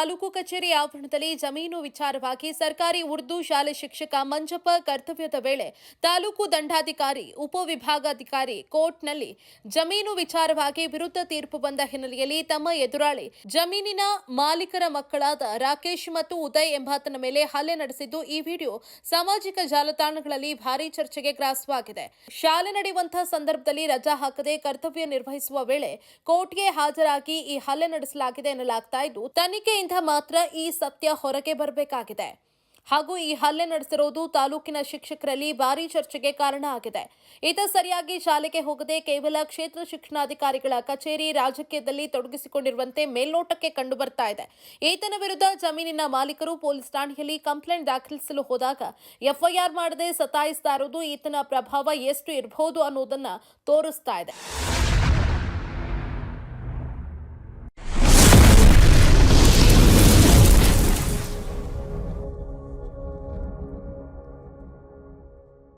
ತಾಲೂಕು ಕಚೇರಿ ಆವರಣದಲ್ಲಿ ಜಮೀನು ವಿಚಾರವಾಗಿ ಸರ್ಕಾರಿ ಉರ್ದು ಶಾಲೆ ಶಿಕ್ಷಕ ಮಂಜಪ್ಪ ಕರ್ತವ್ಯದ ವೇಳೆ ತಾಲೂಕು ದಂಡಾಧಿಕಾರಿ ಉಪವಿಭಾಗಾಧಿಕಾರಿ ಕೋರ್ಟ್ನಲ್ಲಿ ಜಮೀನು ವಿಚಾರವಾಗಿ ವಿರುದ್ಧ ತೀರ್ಪು ಬಂದ ಹಿನ್ನೆಲೆಯಲ್ಲಿ ತಮ್ಮ ಎದುರಾಳಿ ಜಮೀನಿನ ಮಾಲೀಕರ ಮಕ್ಕಳಾದ ರಾಕೇಶ್ ಮತ್ತು ಉದಯ್ ಎಂಬಾತನ ಮೇಲೆ ಹಲ್ಲೆ ನಡೆಸಿದ್ದು ಈ ವಿಡಿಯೋ ಸಾಮಾಜಿಕ ಜಾಲತಾಣಗಳಲ್ಲಿ ಭಾರೀ ಚರ್ಚೆಗೆ ಗ್ರಾಸವಾಗಿದೆ. ಶಾಲೆ ನಡೆಯುವಂತಹ ಸಂದರ್ಭದಲ್ಲಿ ರಜಾ ಹಾಕದೆ ಕರ್ತವ್ಯ ನಿರ್ವಹಿಸುವ ವೇಳೆ ಕೋರ್ಟ್ಗೆ ಹಾಜರಾಗಿ ಈ ಹಲ್ಲೆ ನಡೆಸಲಾಗಿದೆ ಎನ್ನಲಾಗ್ತಾ ಇದ್ದು, ತನಿಖೆಯಿಂದ ಮಾತ್ರ ಈ ಸತ್ಯ ಹೊರಗೆ ಬರಬೇಕಾಗಿದೆ. ಹಾಗೂ ಈ ಹಲ್ಲೆ ನಡೆಸಿರುವುದು ತಾಲೂಕಿನ ಶಿಕ್ಷಕರಲ್ಲಿ ಭಾರೀ ಚರ್ಚೆಗೆ ಕಾರಣ ಆಗಿದೆ. ಈತ ಸರಿಯಾಗಿ ಶಾಲೆಗೆ ಹೋಗದೆ ಕೇವಲ ಕ್ಷೇತ್ರ ಶಿಕ್ಷಣಾಧಿಕಾರಿಗಳ ಕಚೇರಿ ರಾಜಕೀಯದಲ್ಲಿ ತೊಡಗಿಸಿಕೊಂಡಿರುವಂತೆ ಮೇಲ್ನೋಟಕ್ಕೆ ಕಂಡು ಬರ್ತಾ ಇದೆ. ಈತನ ವಿರುದ್ಧ ಜಮೀನಿನ ಮಾಲೀಕರು ಪೊಲೀಸ್ ಠಾಣೆಯಲ್ಲಿ ಕಂಪ್ಲೇಂಟ್ ದಾಖಲಿಸಲು ಹೋದಾಗ ಎಫ್ಐಆರ್ ಮಾಡದೆ ಸತಾಯಿಸ್ತಾ ಇರುವುದು ಈತನ ಪ್ರಭಾವ ಎಷ್ಟು ಇರಬಹುದು ಅನ್ನೋದನ್ನ ತೋರಿಸ್ತಾ ಇದೆ.